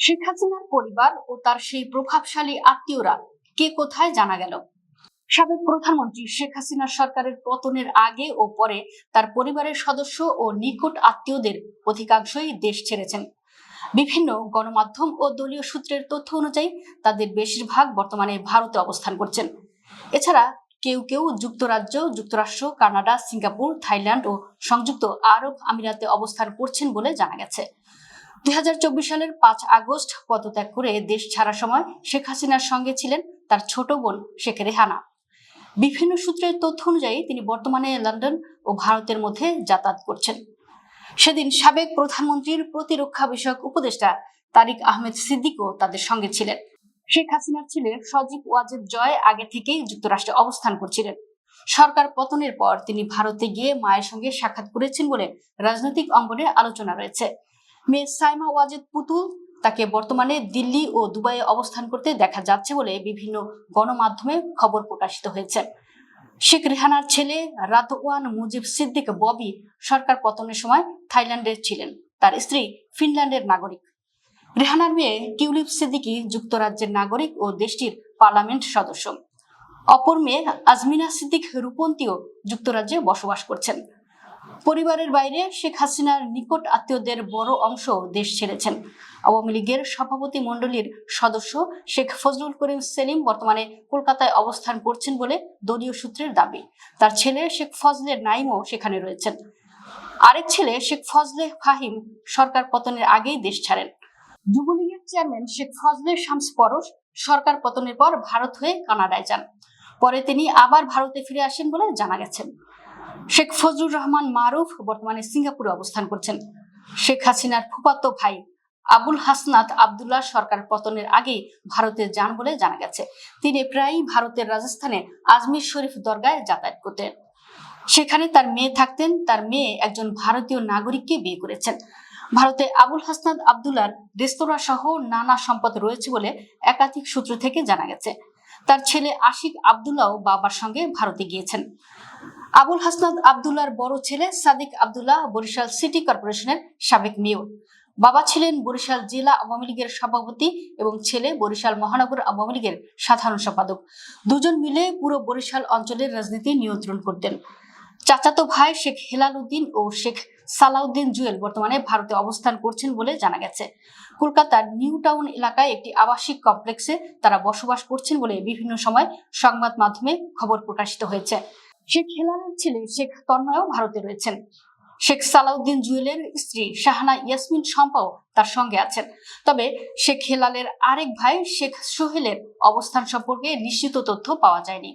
শেখ হাসিনার পরিবার ও তার সেই প্রভাবশালী আত্মীয়রা কে কোথায় জানা গেল। সাবেক প্রধানমন্ত্রী শেখ হাসিনার সরকারের পতনের আগে ও পরে তার পরিবারের সদস্য ও নিকট আত্মীয়দের অধিকাংশই দেশ ছেড়েছেন। বিভিন্ন গণমাধ্যম ও দলীয় সূত্রের তথ্য অনুযায়ী তাদের বেশিরভাগ বর্তমানে ভারতে অবস্থান করছেন। এছাড়া কেউ কেউ যুক্তরাজ্য, যুক্তরাষ্ট্র, কানাডা, সিঙ্গাপুর, থাইল্যান্ড ও সংযুক্ত আরব আমিরাতে অবস্থান করছেন বলে জানা গেছে। 2024 সালের 5 আগস্ট পদত্যাগ করে দেশ ছাড়ার সময় শেখ হাসিনার সঙ্গে ছিলেন তার ছোট বোন শেখ রেহানা। বিভিন্ন সূত্রের তথ্য অনুযায়ী তিনি বর্তমানে লন্ডন ও ভারতের মধ্যে যাতায়াত করছেন। সেদিন সাবেক প্রধানমন্ত্রীর প্রতিরক্ষা বিষয়ক উপদেষ্টা তারিক আহমেদ সিদ্দিকও তাদের সঙ্গে ছিলেন। শেখ হাসিনার ছেলে সজীব ওয়াজেদ জয় আগে থেকেই যুক্তরাষ্ট্রে অবস্থান করছিলেন। সরকার পতনের পর তিনি ভারতে গিয়ে মায়ের সঙ্গে সাক্ষাৎ করেছেন বলে রাজনৈতিক অঙ্গনে আলোচনা রয়েছে। মেয়ে সাইমা ওয়াজেদ পুতুল তাকে বর্তমানে দিল্লি ও দুবাইয়ে অবস্থান করতে দেখা যাচ্ছে বলে বিভিন্ন গণমাধ্যমে খবর প্রকাশিত হয়েছে। শেখ রেহানার ছেলে রাদওয়ান মুজিব সিদ্দিক ববি সরকার পতনের সময় থাইল্যান্ডের ছিলেন। তার স্ত্রী ফিনল্যান্ডের নাগরিক। রেহানার মেয়ে টিউলিপ সিদ্দিকী যুক্তরাজ্যের নাগরিক ও দেশটির পার্লামেন্ট সদস্য। অপর মেয়ে আজমিনা সিদ্দিক রূপন্তীও যুক্তরাজ্যে বসবাস করছেন। পরিবারের বাইরে শেখ হাসিনার নিকট আত্মীয়দের বড় অংশ দেশ ছেড়েছেন। আওয়ামী লীগের সভাপতি মণ্ডলীর সদস্য শেখ ফজলুল করিম সেলিম বর্তমানে কলকাতায় অবস্থান করছেন বলে দলীয় সূত্রের দাবি। তার ছেলে শেখ ফজলে নাইমও সেখানে রয়েছেন। আরেক ছেলে শেখ ফজলে ফাহিম সরকার পতনের আগেই দেশ ছাড়েন। যুবলীগের চেয়ারম্যান শেখ ফজলে শামস পরশ সরকার পতনের পর ভারত হয়ে কানাডায় যান। পরে তিনি আবার ভারতে ফিরে আসেন বলে জানা গেছে। শেখ ফজলুর রহমান মারুফ বর্তমানে সিঙ্গাপুরে অবস্থান করছেন। শেখ হাসিনার ফুফাতো ভাই আবুল হাসনাত আবদুল্লাহ সরকার পতনের আগেই ভারতে যান বলে জানা গেছে। তিনি প্রায়ই ভারতের রাজস্থানে আজমির শরীফ দরগায় যাতায়াত করতেন। সেখানে তার মেয়ে থাকতেন। তার মেয়ে একজন ভারতীয় নাগরিককে বিয়ে করেছেন। ভারতে আবুল হাসনাত আবদুল্লাহর রেস্তোরাঁ সহ নানা সম্পদ রয়েছে বলে একাধিক সূত্র থেকে জানা গেছে। তার ছেলে আশিক আবদুল্লাহ বাবার সঙ্গে ভারতে গিয়েছেন। আবুল হাসনাত আবদুল্লাহর বড় ছেলে সাদিক আবদুল্লাহ বরিশাল সিটি কর্পোরেশনের সাবেক মেয়র। বাবা ছিলেন বরিশাল জেলা আওয়ামী লীগের সভাপতি এবং ছেলে বরিশাল মহানগর আওয়ামী লীগের সাধারণ সম্পাদক। দুজন মিলে পুরো বরিশাল অঞ্চলের রাজনীতি নিয়ন্ত্রণ করতেন। চাচাতো ভাই শেখ হেলাল উদ্দিন ও শেখ সালাউদ্দিন জুয়েল বর্তমানে ভারতে অবস্থান করছেন বলে জানা গেছে। কলকাতার নিউ টাউন এলাকায় একটি আবাসিক কমপ্লেক্সে তারা বসবাস করছেন বলে বিভিন্ন সময় সংবাদ মাধ্যমে খবর প্রকাশিত হয়েছে। শেখ হেলালের ছেলে শেখ তন্ময়ও ভারতে রয়েছেন। শেখ সালাউদ্দিন জুয়েলের স্ত্রী শাহানা ইয়াসমিন শম্পাও তার সঙ্গে আছেন। তবে শেখ হেলালের আরেক ভাই শেখ সোহেলের অবস্থান সম্পর্কে নিশ্চিত তথ্য পাওয়া যায়নি।